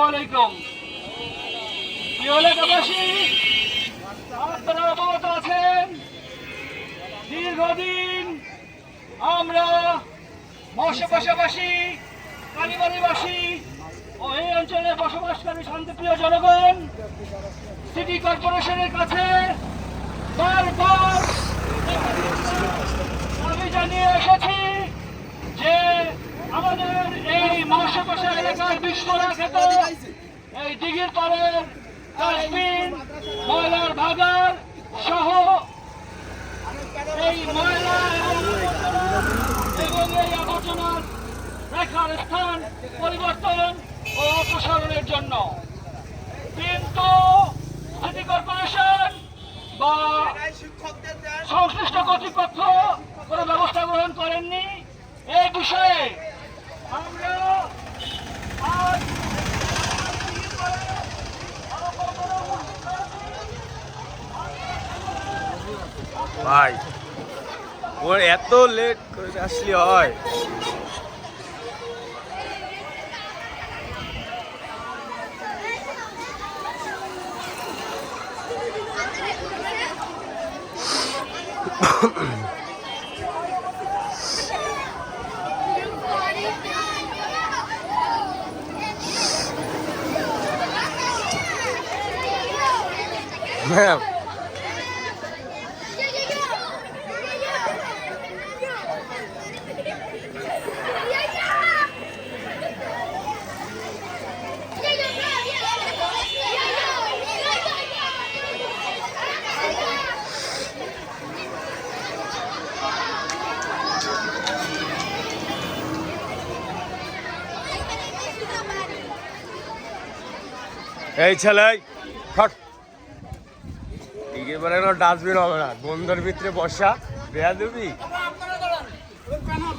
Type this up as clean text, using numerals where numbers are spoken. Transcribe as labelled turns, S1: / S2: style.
S1: আলাইকুম। প্রিয় এলাকাবাসী, আপনারা অবগত আছেন দীর্ঘদিন আমরা মৎস্যপাশাপাশি কালীবাড়িবাসী ও এই অঞ্চলে বসবাসকারী শান্তিপ্রিয় জনগণ সিটি কর্পোরেশনের কাছে বারবার দাবি জানিয়ে এসেছি যে আমাদের এই মৎস্যপাশা এলাকার বিস্ফোরক খেত এই দিঘির পাড়ের ডাস্টবিন, ময়লার ভাগার সহ এই ময়লা এবং এই আবর্জনার রেখার স্থান পরিবর্তন ও অপসারণের জন্য, কিন্তু সিটি কর্পোরেশন বা সংশ্লিষ্ট কর্তৃপক্ষ কোনো ব্যবস্থা গ্রহণ করেননি। এই বিষয়ে আমরা আজ
S2: ভাই ওর এত লেট করে আসলে হয়? ম্যাম এই ছেলে এবারে ডাস্টবিন হবে না, গন্ধের ভিতরে বসা বেয়া দেবি।